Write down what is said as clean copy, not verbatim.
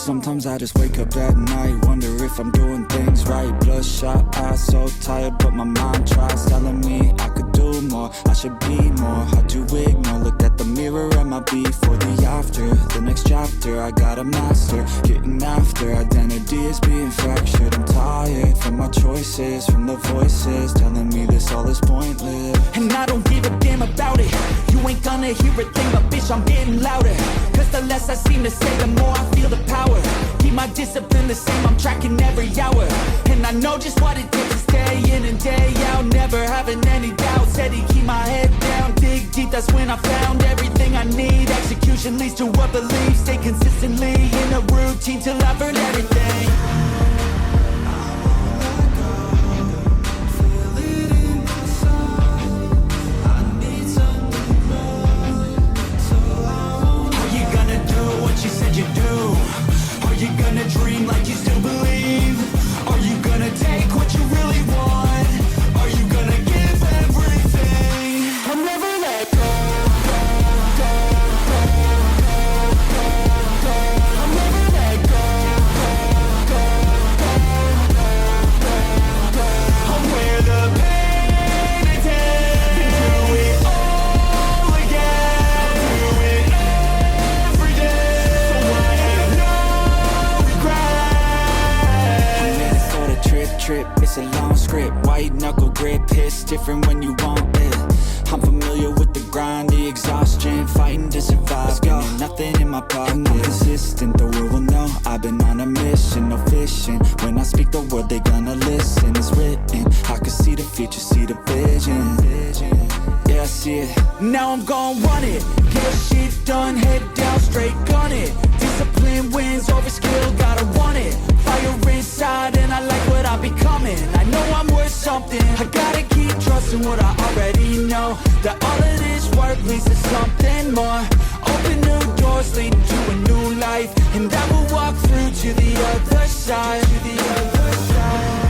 Sometimes I just wake up at night, wonder if I'm doing things right. Bloodshot eyes, so tired, but my mind tries telling me I could do more, I should be more. Hard to ignore, look at the mirror, am I before the after? The next chapter, I gotta master, getting after. Identity is being fractured, I'm tired from my choices, from the voices telling me this all is pointless. And I don't give a damn about it. You ain't gonna hear a thing, but bitch, I'm getting louder. Cause the less I seem to say, the more I feel the power. Keep my discipline the same, I'm tracking every hour. And I know just what it takes to stay in and day out, never having any doubts. Steady, keep my head down, dig deep, that's when I found everything I need. Execution leads to a belief, stay consistently in a routine till I've earned everything. You said you do. Are you gonna dream like you still believe? Are you gonna take what you really want? Are you gonna give everything? I'll never let go. I'll never let go. I'll wear the pain and take and do it all again. Do it every day. Trip, it's a long script, white knuckle grip, hits different when you want it. I'm familiar with the grind, the exhaustion, fighting to survive, spending nothing in my pocket. I'm consistent, the world will know I've been on a mission, no fishing. When I speak the word, they gonna listen. It's written, I can see the future, see the vision. Yeah, I see it. Now I'm gon' run it, get shit done, head down, straight gun it. Discipline wins over skill, gotta want it. Fire inside and I like what I'm becoming. I know I'm worth something, I gotta keep trusting what I already know. That all of this work leads to something more. Open new doors leading to a new life, and I will walk through to the other side. To the other side.